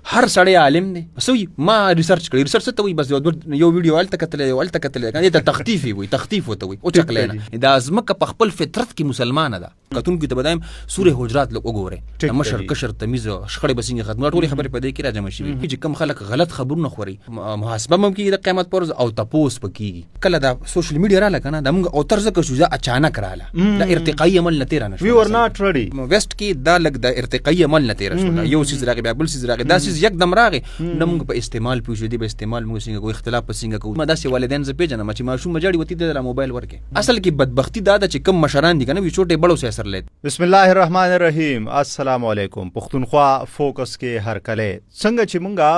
هر سړی عالم دی سوي ما ریسرچ ته وي بس یو ویډیو الته کتلې کنه ته تخفیف وي تخفیف وته وي او چکلینا دا ازمکه په خپل فطرت کې مسلمانه ده کتون کې ته بدایم سورې حجرات لږ وګوره مشر کشر تمیز شخړې بسنګ ختمه ټولې خبرې په دې کې راځم شي چې کم خلک غلط خبرونه خوري محاسبه مم کې د قیامت پر او تپوس پکې کله دا سوشل میډیا را لکنه د موږ او طرز کې شو اچانک رااله دا ارتقائي عمل نه تیر نه وی ور ناٹ ریډي ویسٹ کې دا لګ د ارتقائي عمل نه تیر شو یو سیز راغی بل سیز راغی دا سیز یک دم راغی نو موږ په استعمال پوښو دی به استعمال موږ څنګه کوئی اختلاف پسنګ کوو ما داسې والدین ز پیژنم چې ماشوم مجاړي وتی د موبایل ورکه اصل کې بدبختی دا د چې کم مشران دي کنه وی چوټه بڑو سے اثر لید. بسم الله الرحمن الرحیم. السلام علیکم. پښتونخوا فوکس کې هر کله څنګه چې مونږه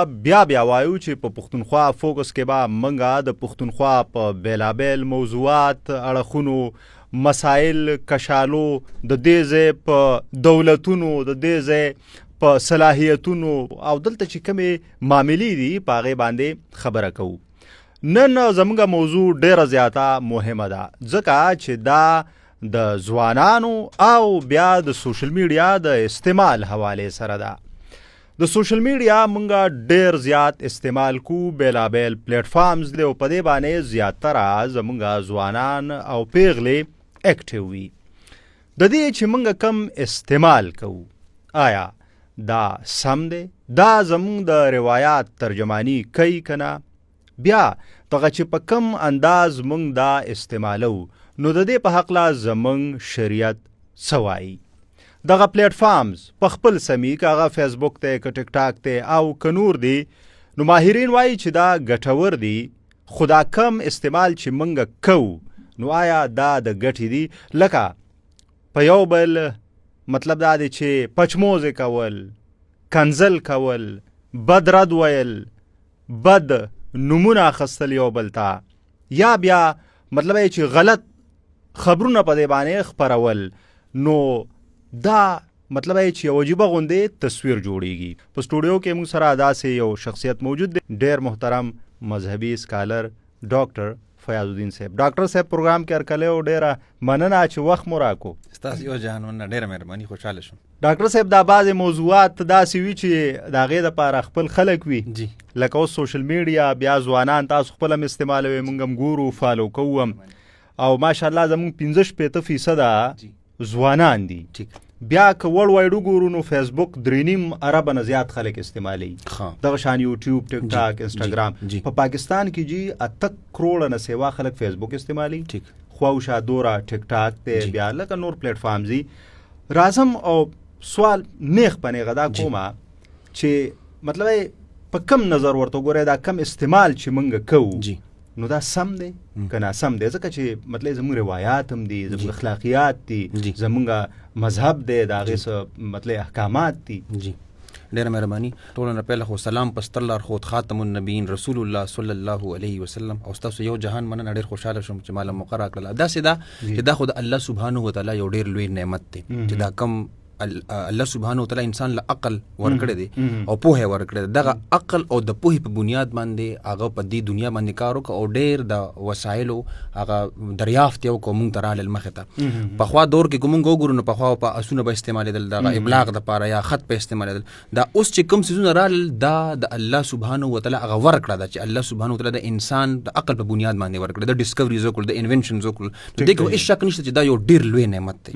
بیا وایو چې په پښتونخوا فوکس کې با مونږه د پښتونخوا په بیلابل موضوعات اړخونو مسائل کشالو د دې په دولتونو د دې په صلاحیتونو او دلته چې کومې معاملې دي په هغې باندې خبره کوو. نن زموږ موضوع ډېره زیاته مهمه ده ځکه چې دا د ځوانانو او بیا د سوشل میډیا د استعمال حوالې سره ده. د سوشل میډیا مونږ ډېر زیات استعمال کو بیلابل پلیټ فارمز دی او په دې باندې زیاتره زموږ ځوانان او پیغلې اکټیو وي. د دې چې مونږ کم استعمال کوو آیا دا سم دی؟ دا زمونږ د روایات ترجمانی کوي کنه؟ بیا دغه چې په کم انداز مونږ دا استعمالو نو د دې په حقله زمونږ شریعت څه وایي؟ دغه پلیټ فارمز په خپل سمی که هغه فیسبوک دی که ټیک ټاک دی او که نور دی نو ماهرین وایي چې دا ګټور دی خو دا کم استعمال چې مونږ کوو نو آیا دا د ګټې دی؟ لکه په یو بل مطلب دا دی چې پچموزې کول، کنزل کول، بد رد ویل، بد نمونه اخیستل یو بل ته، یا بیا مطلب چې غلط خبرونه په دې باندې خپرول، نو دا مطلب چې یو عجیبه غوندې تصویر جوړیږي. په سټوډیو کې موږ سره داسې یو شخصیت موجود دی، ډېر محترم مذهبي سکالر ډاکټر فیاض الدین صاحب. ډاکټر صاحب پروګرام کې هرکلی او ډېره مننه چې وخت مو راکو. ستاسو یو جهانونه ډېره مهرباني، خوشحاله شوم. ډاکټر صاحب دا بعضې موضوعات داسې وي چې د هغې دپاره خپل خلک وي جی لکه اوس سوشل میډیا بیا ځوانان تاسو خپل هم استعمالوئ موږ هم ګورو فالو کوو هم او ماشاءالله زموږ 15-15% ځوانان دي. بیا که ورلډ وایډ وګورو نو فیسبوک 3.5 اربه نه زیات خلک استعمالوي. دغه شان یوټیوب، ټیک ټاک، انسټاګرام. په پاکستان کې جی 8 کروڑه نه سیوا خلک فیسبوک استعمالوي، خواوشا دوره ټیک ټاک دی، بیا لکه نور پلیټ فارمز دي. راځم او سوال نیغ په نیغه دا کومه چې مطلب په کم نظر ورته وګورئ دا کم استعمال چې موږ کوو نو دا سم دی که ناسم دی؟ ځکه چې مطلب زموږ روایات هم دي، زموږ اخلاقیات دي، زموږ مذهب دی، د هغې څه مطلب احکامات دي. جی ډېره مهرباني. ټولو نه پهله خو سلام په ستر لارښود خاتم النبیین رسول الله صلی الله علیه وسلم. او ستاسو یو جهان مننه، ډېر خوشحاله شوم چې ماله موقع راکړله. داسې ده چې دا خو د الله سبحانه وتعالی یو ډېر لوی نعمت دی چې دا کم الله سبحانه وتعالی انسان له عقل ورکړی دی او پوهه ورکړی دی. دغه عقل او د پوهې په بنیاد باندې هغه په دې دنیا باندې کار وکړه او ډېر د وسایلو هغه دریافت یې وکړو موږ ته راغلل مخې ته. پخوا دور کې که موږ وګورو نو پخوا په اسونه به استعمالېدل دغه ابلاغ دپاره یا خط په استعمالېدل. دا اوس چې کوم څیزونه راغلل دا د الله سبحانه وتعالی هغه ورکړه ده چې الله سبحانه وتعالی د انسان د عقل په بنیاد باندې ورکړه، د ډسکوریز وکړو، د انوینشنز وکړو. نو دې کې هېڅ شک نشته چې دا یو ډېر لوی نعمت دی.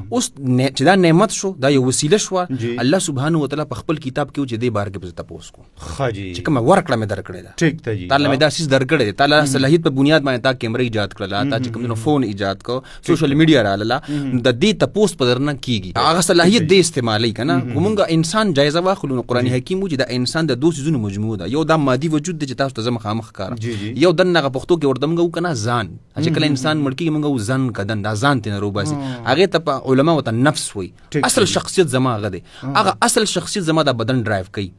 اوس چې دا نعمت شو، دا یو وسیله شوه، الله سبحانه وتعالی په خپل کتاب کې چې دې بار کې به زه تپوس کوم چې کومه ورکړه مې درکړې ده. ټیک ته جی، تعالی مې دا سیز درکړی دی، تعالی صلاحیت په بنیاد باندې تا کیمره ایجاد کړله، تا چې کوم فون ایجاد کړو، سوشل میډیا راغله، د دې تپوس په درنه کېږي، هغه صلاحیت دې استعمالوي که نه. موږ انسان جایزه واخلو نو قرآن حکیم وایي چې د انسان د دوه څیزونو مجموعه ده. یو دا مادي وجود دی چې تاسو ته زه مخامخ ښکارم، یو دننه پښتو کې ورته موږ وایو که نه ځان. چې کله انسان مړ کېږي موږ وایو ځن کدن، دا ځان ترې نه روباسي، هغې ته په علما ورته نفس وایي. اصل شخصیت زما هغه دی، هغه اصل شخصیت زما د بدن ډرایو کوي.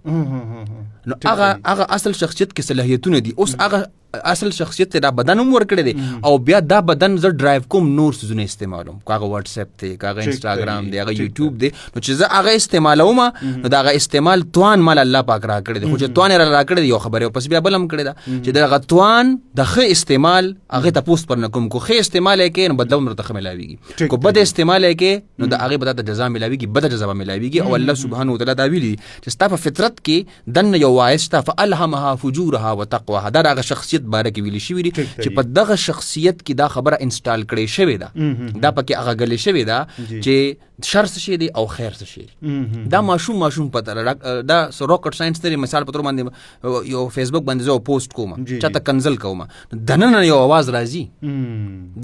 نو هغه اصل شخصیت کې صلاحیتونه دي. اوس هغه اصل شخصیت ته دا بدن هم ورکړی دی او بیا دا بدن زه ډرایو کوم نور څیزونه استعمالوم، کاغه واتس اپ دی، کاغه انسټاګرام دی، هغه یوټیوب دی، نو چې زه هغه استعمالوم نو دا هغه استعمال توان مال الله پاک را کړی دی، خو چې توان را کړی دی یو خبره پس بیا بلم کړی دا چې دا توان د ښه استعمال هغه ته پوسټ پر نه کوم، کو ښه استعمال یې نو بدلون مرته ملاویږي، کو بد استعمال یې نو دا هغه بدله جزا ملاویږي، بد جزا ملاویږي. او الله سبحانه وتعالى دا ویلي چې ستا په فطرت کې دنه یو وایس تا فالهمها فجورها وتقواها، دا هغه شخصیت باره کې ویلي شوی دی چې په دغه شخصیت کې دا خبره انسټال کړې شوې ده، دا پکې هغه غلې شوې ده چې شر څه شي دی او خیر څه شي دی. دا ماشوم پته دا راکټ ساينس دی. مثال په تور باندې یو فیسبوک باندې زه پوسټ کوم چاته کنزل کوم، دننه یو आवाज راځي،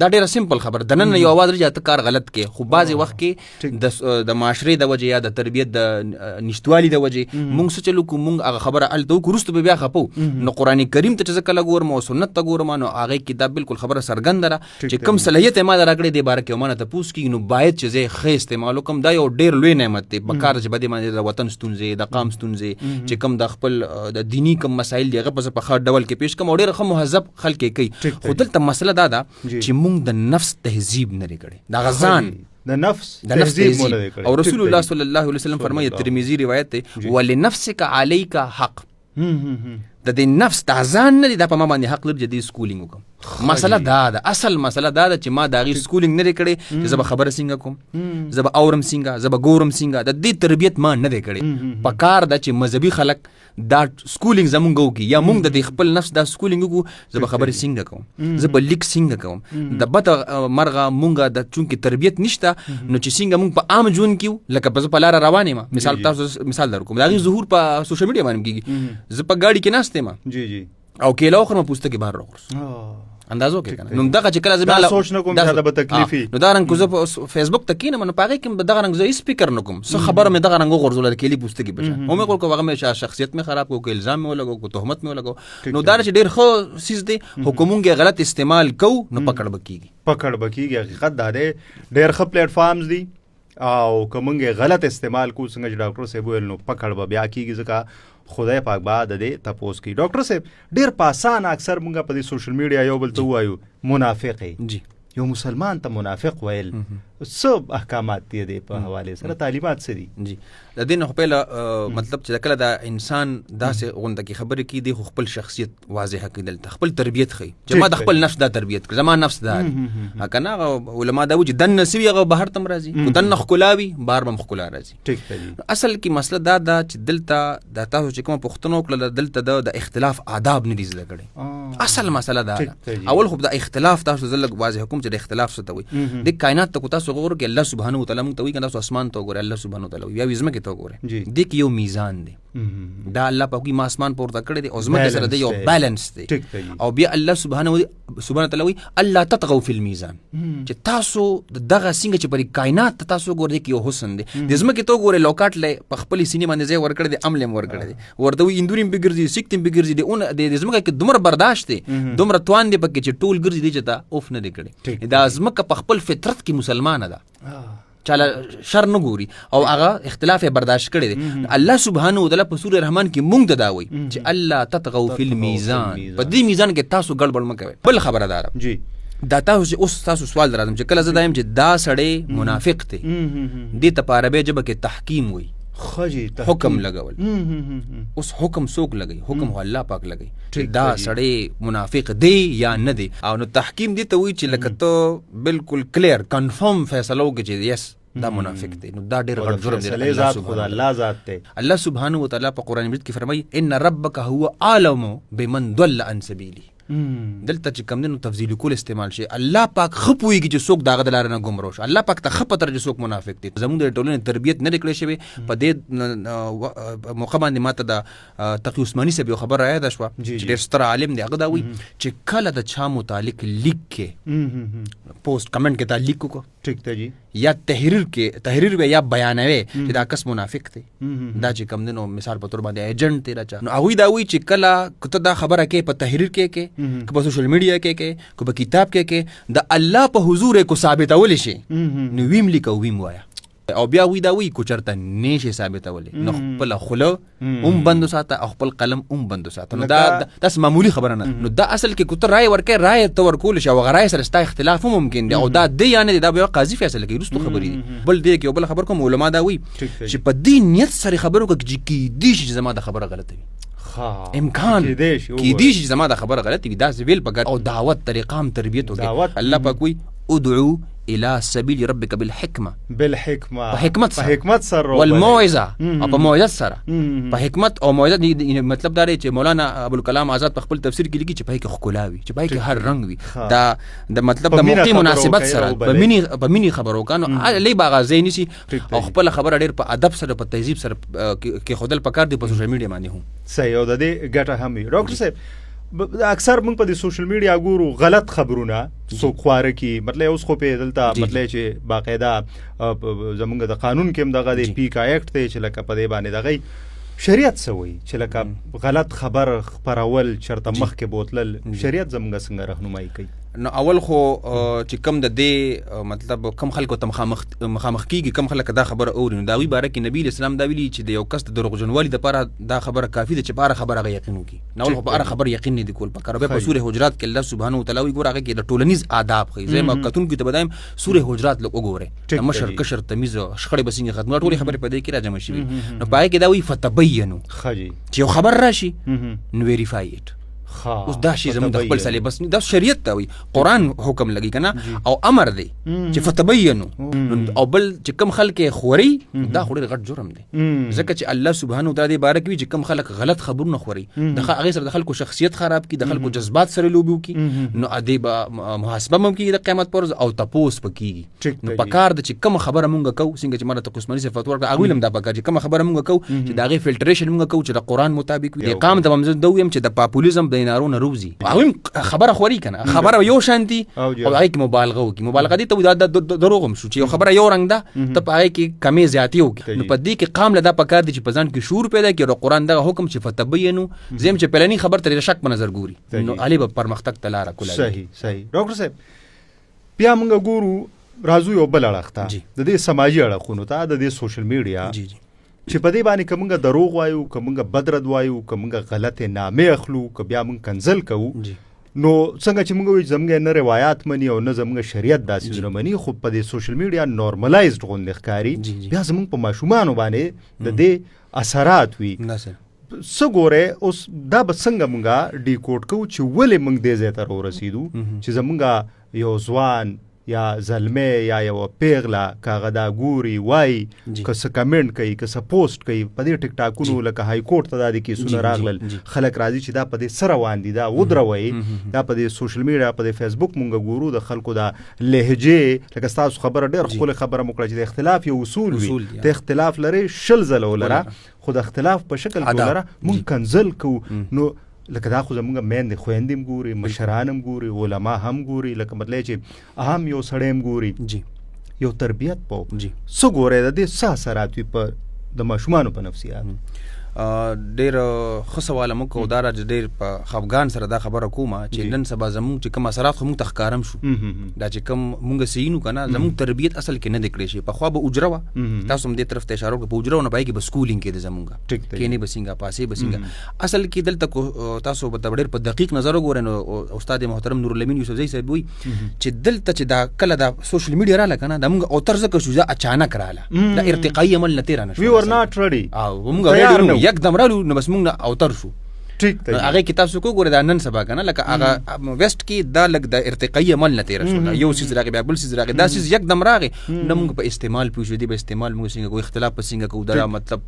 دا ډیره سمپل خبر، دننه یو आवाज راځي ته کار غلط کې، خو بعضی وخت کې د معاشري د وجه یا د تربیت د نشټوالي د وجه مونږ څه چلو کوم، مونږ هغه خبره الته ورستو بیا خپو. نو قران کریم ته چې کله ګورم او سنت ته ګورم نو هغه کتاب بالکل خبره سرګند را چې کم صلاحیت ما راکړې دی بار کې مونږ ته پوس کی نو باید چې زه خې استعمال وکم، دا یو ډیر لوی نعمت دی. بکار چې بده باندې د وطن ستونزې، د قام ستونزې چې کم د خپل د دینی کم مسایل دی هغه په خاص ډول کې پیش کوم او ډیر خو مهذب خلک کوي. خو دلته مسله دا ده چې مونږ د نفس تهذیب نه لري کړي، دا غزان د نفس تهذیب او رسول الله صلی الله علیه وسلم فرمایي، ترمذی روایت دی، ولنفسک علیک حق، د دې نفس تازان نه دی دا په ما باندې حق لري جدي سکولینګ وکم. مسله دا ده، اصل مسله دا ده چې ما دا غي سکولینګ نه کړي چې زب خبره څنګه کوم، زب اورم څنګه، زب ګورم څنګه، د دې تربیت ما نه دی کړي. پکار دا چې مذهبي خلک دا سکولینګ زمونږ وکي یا مونږ د خپل نفس دا سکولینګ وکړو، زب خبره څنګه کوم، زب لیک څنګه کوم، د بته مرغه مونږه د چونکی تربیت نشته نو چې څنګه مونږ په عام ژوند کې لکه په لار روانې ما مثال تاسو مثال در کوم، دا غي ظهور په سوشل میډیا باندې کیږي، ز په گاډي کې ناشته ما جی او کېلا خو ما پوسټه کې بهر راغورس اندازو کې کنه. نو دغه چې کله زما سوچ نه کوم دا به تکلیفي نو دا رنګ کو زه فیسبوک ته کینم نو پاره کې دغه رنګ زه سپیکر نه کوم، څه خبره مې دغه رنګ غورځول کېلی پوسټه کې بچا او مې کو هغه مې شخصیت مې خراب کو الزام مې ولګو کو تهمت مې ولګو. نو دا چې ډیر خو سیس دی حکومت غلط استعمال کو نو پکړ بکیږي. حقیقت دا دی ډیر خو پلیټ فارمز دي او کومنګ غلط استعمال کو څنګه چې ډاکټر صاحب ویل نو پکړ بیا کیږي ځکه خدای پاک بعد دې تپوس کی. ډاکټر صاحب ډیر پاسان اکثر مونږ په دې سوشل میډیا یو بل ته وایو منافق جی، یو مسلمان ته منافق ویل څه احکامات دي په حواله سره تعلیمات څه دي؟ جی د دې نه په مطلب چې کله دا انسان داسې غونډه کې خبرې کوي د خپل شخصیت واضحه کړي، دلته خپل تربیت خي چې ما د خپل نفس دا تربیت کړ، زما نفس دا کنه علماء دا وجه دن نسوي هغه بهر تم راځي، دن خکلاوي بهر بم خکلا راځي. ټیک دی. اصل کې مسله دا ده چې دلته د تاسو چې کوم پښتنو کله دلته د اختلاف آداب نه دي زده کړي. اصل مسله دا ده اول خو د اختلاف تاسو زلګ واضح حکم چې د اختلاف څه ته وي د کائنات ته تاسو غوړ کې الله سبحانه وتعالى موږ ته وی کنه تاسو اسمان ته وګورئ، الله سبحانه وتعالى یا وزمه کې ته وګورئ، د کې یو میزان دی، دا الله پاک ما اسمان پورته کړی دی او زمه کې سره دی یو بیلانس دی. او بیا الله سبحانه وتعالى وی الله تطغوا فی المیزان، چې تاسو دغه څنګه چې پر کائنات تاسو ګورئ کې یو حسن دی، د زمه کې ته وګورئ لوکاټ له په خپل سینې باندې ځای ورکړی دی، عمل ورکړی دی، ورته وی اندوریم بګرځي سیکتم بګرځي دی، اون د زمه کې دومره برداشت دی، دومره توان دی پکې چې ټول ګرځي دی چې تا اوف نه دی کړی. دا زمه په خپل فطرت کې مسلمان ده، چاله شر نه ګوري او هغه اختلاف برداشت کړي دي. الله سبحانه وتعالى په سورة رحمان کې مونږ ته دا وایي چې الله تطغوا فی المیزان، په دې میزان کې تاسو ګډوډ مه کوئ. بل خبردار جی دا تاسو اوس تاسو سوال درازم چې کله زه دایم چې دا سړی منافق دی، دې ته په عربی ژبه کې تحکیم وایي، حکم لګول. اوس حکم څوک لګي؟ حکم هو الله پاک لګي چې دا سړی منافق دی یا نه دی. او نو تحکیم دی ته وایي چې لکه ته بالکل کلیر کنفرم فیصله وکړي چې یس دا منافق دی، نو دا ډیر غټ جرم دی. الله ذات دی. الله سبحانه وتعالى په قران مجید کې فرمایي ان ربک هو عالم بمن ضل عن سبیله. دلته چې کم دنو تفضیل کول استعمال شي، الله پاک خپويږي چې څوک داغه دلار نه ګمرو شي، الله پاک ته خپتر چې څوک منافق دي. زموږ د ټولنې تربیت نه کړې شوی په دې موقع باندې ماته د تقی عثماني صاحب یو خبر راځي شو چې ډېر ستر عالم دی، هغه دا وایي چې کله د چا متعلق لیک کې پوسټ کمنټ کې تا لیک کو ټیک ته جی یا تحریر و یا بیانوي چې دا کس منافق دی، دا چې کم دنو مثال په تور باندې ایجنټ دی راچا، نو هغه دا وایي چې کله کته دا خبره کې په تحریر کې که په سوشل میډیا کې که په کتاب کې د الله په حضور کو ثابتول شي نو ویم لیکو ویم وایا. او بیا وی دا وی کو چرته نشي ثابتولې نو خپل خوله هم بند ساته او خپل قلم هم بند ساته. نو دا داس معمولی خبره نه. نو دا اصل کې کوته رائے ورکې رائے تو ورکول شي او غرای سره ستا اختلاف هم ممکن دی او دا دی یعنی دا به قاضي فیصله کوي رستو خبرې بل دی کې بل خبر کوم علما دا وی چې په دې نیت سره خبرو کې دي چې زما د خبره غلطه وي امکان کې دي چې زما د خبره غلطه وي دا ویل پکار او دعوت طریقه هم تربیت وکړي. الله پاک وی ادعو الى سبيل ربك حکمت سره والموعظه او په موعظه سره په حکمت او موعظه مطلب دا دی چې مولانا ابوالکلام آزاد په خپل تفسیر کې لیکي چې په کې خکلاوي چې په کې هر رنگ وي دا د مطلب د موقع مناسبت سره په مینی خبرو کانو لې باغ زین شي او خپل خبره ډېر په ادب سره په تهذیب سره کې خودل پکار دی په سوشل میډیا باندې هم صحیح او د دې ګټه هم وي. ډاکټر صاحب اکثر موږ په د سوشل میډیا ګورو غلط خبرونه څوک خواره کی مطلب اوس خو په دلته مطلب چې باقاعده زمونږ د قانون کې هم دغه د پیکا ایکټ ته چې لکه په دې باندې دغه شریعت سوی چې لکه غلط خبر خبرول چرته مخ کې بوتلل شریعت زمونږ څنګه راهنمایي کوي. نو اول خو چې کم د دې مطلب کم خلکو ته مخامخ کیږي کم خلک دا خبره اوري نو دا وی باره کې نبی اسلام دا ویلي چې د یو کس د دروغجنوالي لپاره دا خبره کافي ده چې په خبره یقین وکړي. نو اول خو په خبره یقین نه دی کول پکاره په سوره حجرات کې الله سبحانه و تعالی وی ګور هغه کې د ټولنیز آداب خي زي ما کتون کې ته بدایم سوره حجرات لو وګوره مشر کشر تمیز شخړې بسینګ ختمه ټول خبره په دې کې راځم شي نو پای کې دا وی فتبینو چې یو خبر راشي نو ویریفای اټ اوس دا شی زموږ د خپل سلی بس دا شریعت ته وي قرآن حکم لګي کنه او امر دی چې فتبینو او بل چې کم خلک خوري دا خوري غټ جرم دی ځکه چې الله سبحانه و تعالی بارک وي چې کم خلک غلط خبرونه خوري د هغه سره د خلکو شخصیت خراب کی د خلکو جذبات سره لوبي کی نو ادیب محاسبه ممکن د قیامت پر او تپوس پکېږي نو پکار د چې کم خبره مونږ کو څنګه چې ماته قسمنی صفات ورکړه هغه لم دا پکار چې کم خبره مونږ کو چې دا غي فلټریشن مونږ کو چې د قرآن مطابق وي اقامت د ممزد دویم چې د پاپولیزم د نارونه روزي هغه خبره خوري کنه خبره یو شانتي او هغه کې مبالغه وکي مبالغه دي ته د دروغم شو چې خبره یو رنگ ده ته پای کې کمی زیاتی وکي نو په دې کې قام لدا پکار دي چې په ځان کې شعور پیدا کړي قرآن دغه حکم چې فتبینو زم چې پلاني خبر ترې شک په نظر ګوري نو علي به پرمختګ تلاره کوله. صحیح ډاکټر صاحب بیا موږ ګورو راځو یو بل اړخ ته د دې سماجی اړخونو ته د دې سوشل میډیا چې په دې باندې کومه دروغ وایو کومه بدرد وایو کومه غلطه نامه اخلو ک بیا موږ کنزل کوو نو څنګه چې موږ زموږ نه روایت مني او نه زموږ شریعت داسې نه مني خو په دې سوشل میډیا نورمالایزډ غوندې ښکاري بیا زموږ په ماشومانو باندې د دې اثرات وي څه ګوره اوس دا به څنګه موږ ډیکوډ کوو چې ولې موږ دې ځای ته ورسېدو چې زموږ یو ځوان یا زلمه یا یو پیغله کاغه دا ګوري وای که څه کمنټ کوي که څه پوسټ کوي په دې ټیک ټاکونو لکه های کورټ ته د کیسونه راغلل خلک راځي چې دا په دې سره واندي دا ودروي دا په دې سوشل میډیا په دې فیسبوک مونږ ګورو د خلکو دا لهجه لکه تاسو خبره ډېر خپل خبره مکړه چې د اختلاف یو اصول وي د اختلاف لري شل زل ولره خو د اختلاف په شکل ولره مونږ کنزل کو نو لکه دا خو زمونږ میندې خویندې هم ګوري مشران هم ګوري علما هم ګوري لکه مطلب چې اهم یو سړی هم ګوري یو تربیت په څه ګوري د دې څه اثرات وي په د ماشومانو په نفسیات. ډېر ښه سوال مو کو دا ډېر په خفګان سره دا خبره کومه چې نن سبا زموږ چې کوم اثرات خو موږ ته ښکارم شو دا چې کوم موږ سینو کنه زموږ تربیت اصل کې نه د کړی شي په خوا به اجره وا تاسو هم دې طرف ته اشاره وکړه په اجره نه پای کې به سکولینګ کې د زموږ کې نه بسنګا پاسې بسنګا اصل کې دلته تاسو به ډېر په دقیق نظر وګورئ نو استاد محترم نور الامین یوسف زئی صاحب وی چې دلته چې دا کله دا سوشل میډیا را لکنه دا موږ او طرز کې شو اچانک رااله دا ارتقایی عمل نه تیر نه شو وی ور ناٹ ریډي او موږ یکدم رالو نو بس موږ اوتر شو ټیک ته هغه کتاب سو کو ګوره دا نن سبا کنه لکه هغه ویسټ کې دا لګ د ارتقایی عمل نه تیر شو یو سیز راغی بیا بل سیز راغی دا سیز یکدم راغی نو موږ په استعمال پوښ دی به استعمال موږ څنګه کوئی اختلاف پسنګ کو دا مطلب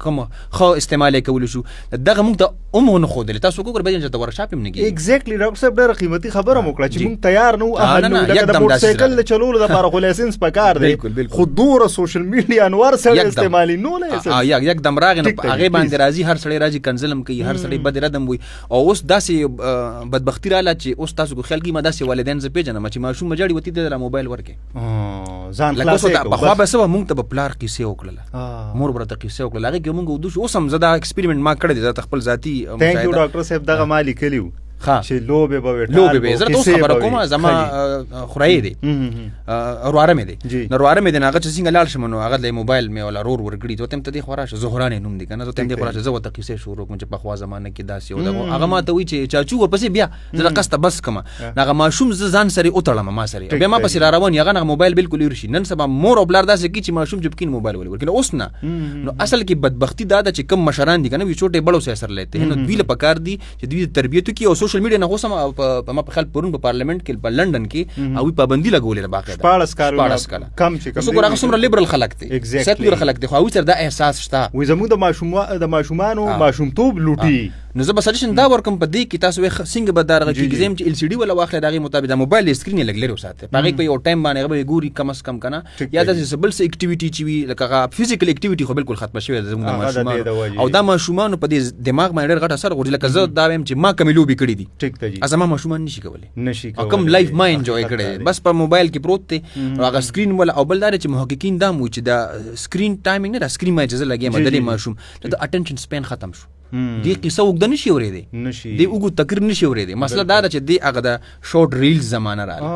کوم خو استعمال کول شو دغه موږ ته نه خو دل تاسو کو ګور به چې ورکشاپ هم نه کیږي ایگزیکټلی ډاکټر صاحب ډېر قیمتي خبره موکړه چې موږ تیار نو اهل نو لکه د موټر سایکل چلولو لپاره خو لایسنس پکار دی خو دوره سوشل میډیا انوار سره استعمالي نو لایسنس یکدم راغی نو هغه باندې راځي هر سړی راځي کنزلم کوي هر سړی بد ردم وي او اوس داسې بدبختی رااله چې اوس تاسو کو خیال کی ما داسې والدین ز پیژنم چې ماشوم مجاړي وتی د موبایل ورکه ځان خلاصې په خوا به سبا مونږ ته په پلار قصې وکړه مور برته قصې وکړه هغه کې مونږ ودوش اوس هم زدا ایکسپریمنت ما کړی د خپل ذاتی ثانک یو ډاکټر صاحب دغه مالی کلیو چې لوبه به لوبه به زه تاسو خبره کوم زما خورای دی رواره مې دی رواره مې دی هغه چې څنګه لاړ شم نو هغه د موبایل مې ولا رور ورګړي ته تم ته دی خوراشه زهران نوم دی کنه ته تم دی خوراشه زه وته کیسه شروع کوم چې په خوا زمانه کې داسې و هغه ما ته وی چې چاچو ورپسې بیا زه قصته بس کما هغه ماشوم ځان سره اوتړم ما سره بیا ما پسې را روان هغه موبایل بالکل ورشي نن سبا مور او بلار داسې کی چې ماشوم جبکین موبایل ولور کنه اوس نه نو اصل کې بدبختی دا چې کم مشران دي کنه وی چوټه بړو سره اثر لیتے نو دوی له پکار دي چې دوی تربیته کې او سوشل میډیا نه اوسم ما په خپل پرون په پارلیمنت کې په لندن کې او پابندي لګولې باقاعده 14 کارونه کم چې کم څنګه څومره لیبرل خلک دي سیکولر خلک دي خو او تر دا احساس شته وي زموږ د ماشومانو ماشومتوب لوټي نو زه به سجیشن دا ورکم په دې کې تاسو څنګه به دا رغږی چې ال سی ډي ولا واخله دغه مطابق د موبایل سکرین لګلې وساته پاره په یو ټایم باندې غوړي ګوري کم اس کم کنه یا د سبل س اکټیویټي چې وی لکه فزیکل اکټیویټي خو بالکل ختم شوی زموږ ماشومان او دا ماشومان په دې دماغ باندې ډېر غټ اثر غوړي لکه زه دا ویم چې ما کمی لوبي کړې دي ټیک ته جی ازما ماشومان نشي کولای کم لایف ما انجوای کړي بس په موبایل کې پروت دي هغه سکرین ولا او بل دا چې محققین دا مو چې دا سکرین ټایمینګ نه دا سکرین ما اجازه لګي مدلې ماشوم د اټینشن سپین ختم شو دی قصه وګد نشي اورېدې دی وګ تقریر نشي اورېدې مسله دا ده چې دی هغه د شورت ریلز زمانہ راغله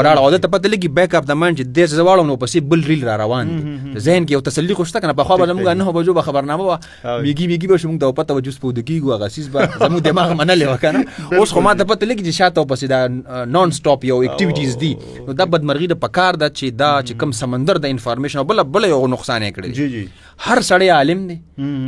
اړه او ته پته لګي بیک اپ د مانج د زوالو نو پسې بل ریل را روان دي ذهن کې یو تسلی خوشته کنه په خو به موږ نه بجو به خبرنامه میګي به شوم د پته وجوس پود کیږي هغه سیس به زمو دماغ منلې وکنه اوس خو ما ته پته لګي چې شاته پسې دا نون سټاپ یو اکټیویټیز دي نو دا بدمرغي د پکار ده چې دا چې کم سمندر د انفارمیشن بل یو نقصان یې کړی جی هر سړی عالم دی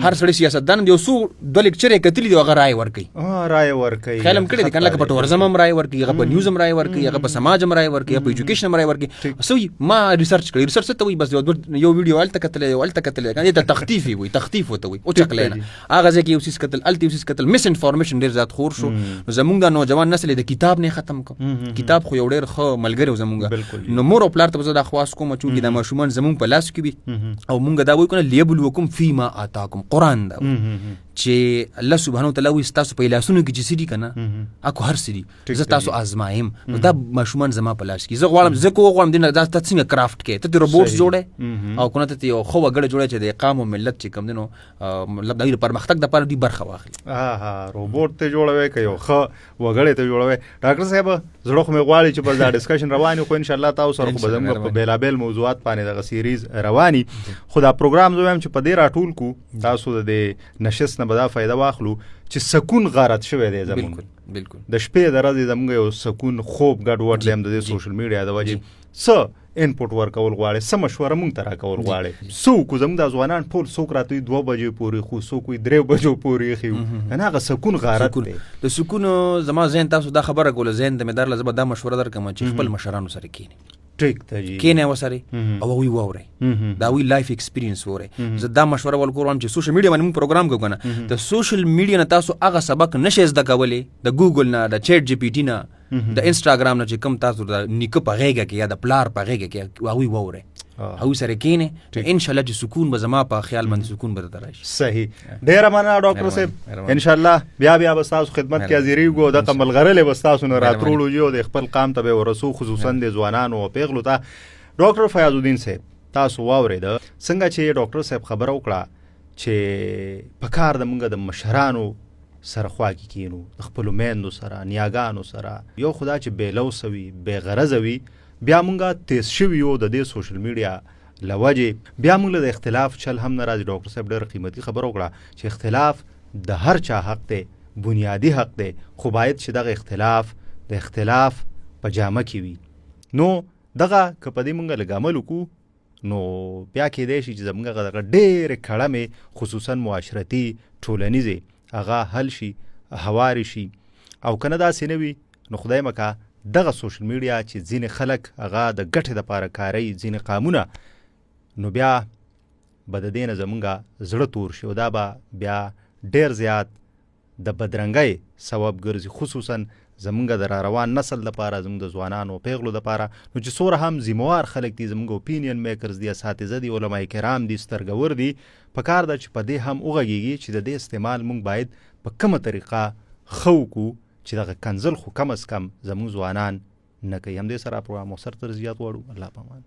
هر سړی سیاستدان دی اوسو د لیکچر کتلی دی هغه رائے ورکي خیالم کړی دی کنه لکه په ټورزم هم رائے ورکي هغه په نیوز هم رائے ورکي هغه په سماج هم رائے ورکي په ایجوکیشن هم رائے ورکي سوې ما ریسرچ کړی ریسرچ ته وي بس یو ویډیو الته کتل کنه ته تخفیف وي تخفیف وته وي او چکلینا هغه ځکه یو سیس کتل الته یو سیس کتل مس انفارمیشن ډیر زیات خور شو زمونږ د نوجوان نسل د کتاب نه ختم کو کتاب خو یو ډیر خو ملګری زمونږ نو مور او پلار ته زه د خواص کوم چې د ماشومان زمونږ په لاس کې وي او مونږ دا وایو کنه لیبلوکم فيما آتاکم قران دا چې الله سبحانه وتعالى وي تاسو په لاسونو کې چې سړي کنه اكو هر سړي زه تاسو آزمایم نو دا ماشومان زما په لاس کې زه غواړم دینه دا تاسو څنګه کرافټ کې ته روبوټس جوړه او کنه ته یو خو وګړه جوړه چې د اقام او ملت چې کم دینو مطلب د پرمختګ د لپاره دی برخه واخلي روبوټ ته جوړوي که یو خو وګړه ته جوړوي ډاکټر صاحب زړه خو مې غواړي چې بس دا ډسکشن رواني خو ان شاء الله تاسو سره خو بدم په بیلابل موضوعات باندې د سیریز رواني خو دا پروګرام زویم چې په دې راټول کو تاسو د نشست نه بدا فائدہ واخلو چې سکون غارت شوی دی زموږ بالکل د شپې د ورځې زموږ یو سکون خوب ګډ وډ لیم د سوشل میډیا د وجې څه انپوټ ورکول غواړي څه مشوره مونږ ته راکول غواړي څوک زموږ د ځوانان ټول څوک راته 2 بجې پورې خو څوک 3 بجو پورې خو نه هغه سکون غارت دی د سکون زما ذهن تاسو دا خبره کوله ذهن د مدار لزبه دا مشوره درکم چې خپل مشرانو سره کینی ټیک ته جی کینه وسره او وی وره دا وی لایف ایکسپیرینس وره زه دا مشوره ورکوم چې سوشل میډیا باندې موږ پروګرام کوو کنه د سوشل میډیا نه تاسو هغه سبق نشئ زده کولی د ګوګل نه د چیټ جی پی ټی نه د انستګرام نه چې کم تاسو د نیکه په غیږه کې یا د پلار په غیږه کې واوی وره او سره کینه ان شاء الله چې سکون به زما په خیال باندې سکون به درایي صحیح ډیر مننه ډاکټر صاحب ان شاء الله بیا به تاسو خدمت کې حاضرېږو د قمل غرلې به تاسو نه راترولو یو د خپل قام ته به ورسو خصوصا د ځوانانو او پیغلو ته ډاکټر فیاض الدین صاحب تاسو واورید څنګه چې ډاکټر صاحب خبر وکړه چې په کار د موږ د مشرانو سره خوا کې کینو د خپل میندو سره نیاګانو سره یو خدا چې بیلوسوي بے غرضوي بیا مونږه تیز شویو د دې سوشل میډیا لوجه بیا مونږ د اختلاف چل هم ناراضي ډاکټر صاحب ډېر قیمتي خبر وکړه چې اختلاف د هر چا حق دی بنیادی حق دی خو باید چې دغه اختلاف د اختلاف په جامه کې وي نو دغه که په دې مونږ لګامل وکړو نو بیا کېدای شي چې زمونږ دغه ډېرې کړمې خصوصا معاشرتي ټولنیزې هغه حل شي هواري شي او که نه داسې نه وي نو خدای مکه دغه سوشل میډیا چې ځینې خلک هغه د ګټې دپاره کاروي ځینې قامونه نو بیا به د دې نه زمونږ زړه تور شي او دا به بیا ډېر زیات د بدرنګۍ سبب ګرځي خصوصا زمونږ د راروان نسل دپاره زمونږ د ځوانانو پیغلو دپاره نو چې څومره هم ذمهوار خلک دي زمونږ اوپینین میکرز دي اساتذه دي علما کرام دي سترګور دي په کار ده چې په دې هم وغږیږي چې د دې استعمال مونږ باید په کومه طریقه ښه وکړو چې دغه کنزل خو کم از کم زموږ ځوانان نه کوي همدې سره پروګرام مو سر تر زیات وړو الله پامان